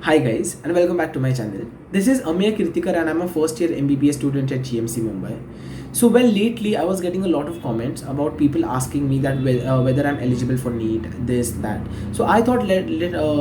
Hi guys and welcome back to my channel. This is Amir Kirtikar and I'm a first year MBBS student at GMC Mumbai. So lately I was getting a lot of comments about people asking me that whether I'm eligible for NEET, this, that. So I thought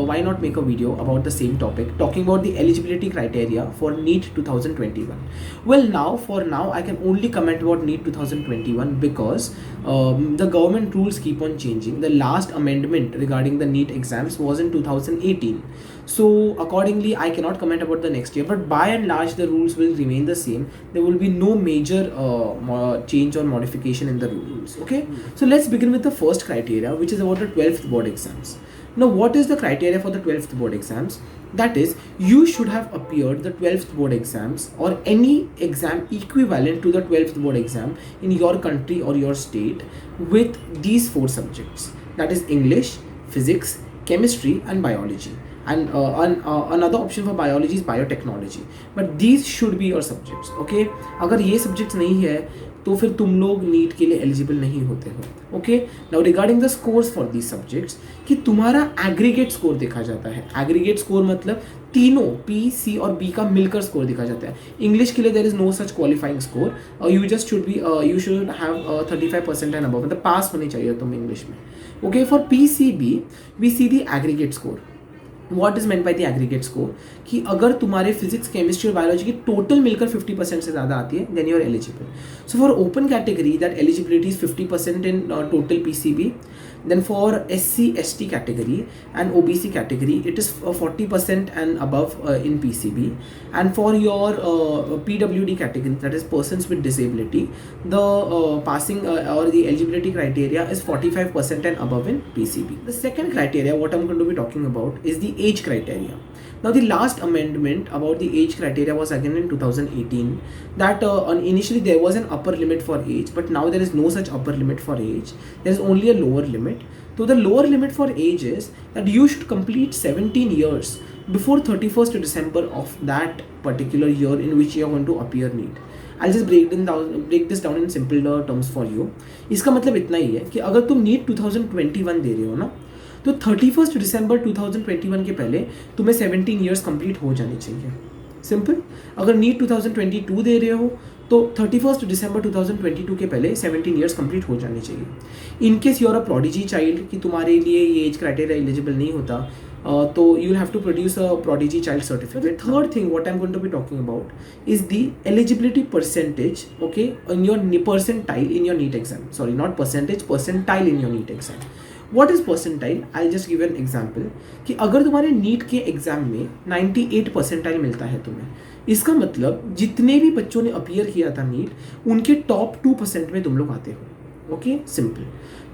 why not make a video about the same topic, talking about the eligibility criteria for NEET 2021. Well, for now I can only comment about NEET 2021 because the government rules keep on changing. The last amendment regarding the NEET exams was in 2018. So accordingly I cannot comment about the next year, but by and large the rules will remain the same. There will be no major change or modification in the rules. Okay, so let's begin with the first criteria, which is about the 12th board exams. Now, what is the criteria for the 12th board exams? That is, you should have appeared the 12th board exams or any exam equivalent to the 12th board exam in your country or your state with these four subjects, that is English, physics, chemistry and biology. And another option for biology is biotechnology, but these should be your subjects. Okay, अगर ये subjects नहीं है तो फिर तुम लोग NEET के लिए एलिजिबल नहीं होते हो. Okay, now regarding the scores for these subjects, कि तुम्हारा एग्रीगेट स्कोर देखा जाता है. एग्रीगेट स्कोर मतलब तीनों पी, सी और बी का मिलकर स्कोर देखा जाता है. इंग्लिश के लिए there is no such qualifying score. You just should be you should have 35% and above, मतलब पास होने चाहिए तुम इंग्लिश में. Okay, for P C B we see the aggregate score. What is meant by the aggregate score, कि अगर तुम्हारे physics, chemistry और biology की टोटल मिलकर 50% से ज़्यादा आती है, then you are eligible. So for open category that eligibility is 50% in total PCB. Then for SC ST category and OBC category it is 40% and above in PCB, and for your PWD category, that is persons with disability, the passing or the eligibility criteria is 45% and above in PCB. The second criteria what I'm going to be talking about is the age criteria. Now the last amendment about the age criteria was again in 2018, that initially there was an upper limit for age, but now there is no such upper limit for age. There is only a lower limit. So the lower limit for age is that you should complete 17 years before 31st December of that particular year in which you are going to appear NEET. I'll just break this down in simple terms for you. इसका मतलब इतना ही है कि अगर तुम NEET 2021 दे रहे हो ना, तो 31st December 2021 के पहले तुम्हें 17 ईयर्स कंप्लीट हो जानी चाहिए. सिंपल. अगर नीट 2022 दे रहे हो तो 31st December 2022 के पहले 17 ईयर्स कंप्लीट हो जानी चाहिए. In case you're a prodigy child, कि तुम्हारे लिए ये एज क्राइटेरिया एलिजिबल नहीं होता, तो you have to produce a prodigy child certificate. Third thing what I am going to be talking about is the eligibility percentage. Okay, in your percentile in your NEET exam. Sorry, not percentage, percentile in your NEET exam. What is percentile? I just give an example, कि अगर तुम्हारे NEET के exam में 98 percentile मिलता है तुम्हें, इसका मतलब जितने भी बच्चों ने अपीयर किया था नीट, उनके टॉप 2% में तुम लोग आते हो. Okay, simple.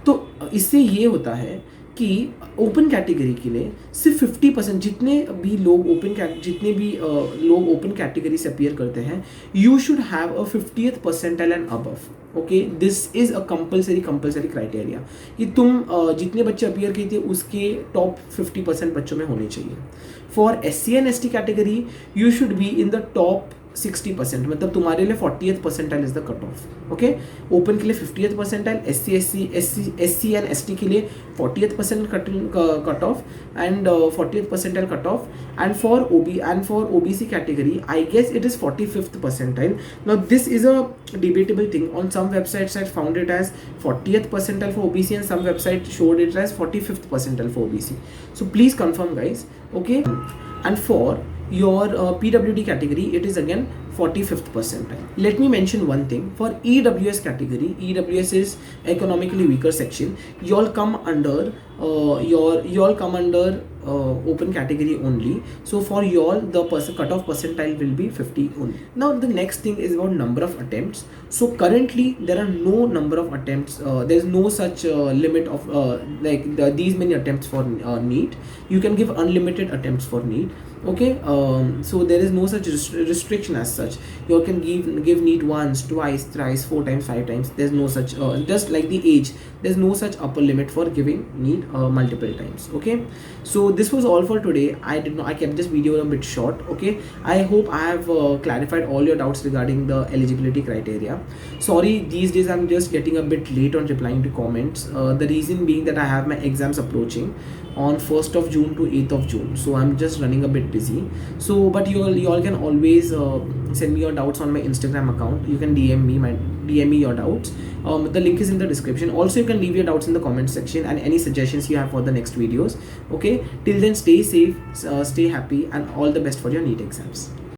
तो इससे ये होता है कि ओपन कैटेगरी के लिए सिर्फ 50%, जितने भी लोग ओपन कैटेगरी से अपीयर करते हैं, you should have a 50th percentile and above. Okay, this is a compulsory criteria, कि तुम जितने बच्चे अपीयर किए थे उसके टॉप 50% बच्चों में होने चाहिए. For SC and ST category you should be in the top 60%, मतलब तुम्हारे लिए 40th percentile is the cut off. Okay, open के लिए 50th percentile, SC and ST के लिए 40th percent cut off and 40th percentile cut off. And for OBC category I guess it is 45th percentile. Now this is a debatable thing. On some websites I found it as 40th percentile for OBC and some website showed it as 45th percentile for OBC. So please confirm guys. Okay, and for your PWD category it is again 45th percentile. Let me mention one thing. For EWS category, EWS is economically weaker section, you all come under open category only. So for you all the cutoff percentile will be 50 only. Now the next thing is about number of attempts. So currently there are no number of attempts, there is no such limit of these many attempts for NEET. You can give unlimited attempts for NEET. Okay, so there is no such restriction as such. You can give NEET once, twice, thrice, 4 times, 5 times. There's no such just like the age, there's no such upper limit for giving NEET multiple times. Okay, so this was all for today. I kept this video a bit short. Okay, I hope I have clarified all your doubts regarding the eligibility criteria. Sorry, these days I'm just getting a bit late on replying to comments. The reason being that I have my exams approaching. on 1st of June to 8th of June. So I'm just running a bit busy. So but you all can always send me your doubts on my Instagram account. You can DM me your doubts. The link is in the description. Also, you can leave your doubts in the comment section and any suggestions you have for the next videos. Okay, till then, stay safe, stay happy, and all the best for your NEET exams.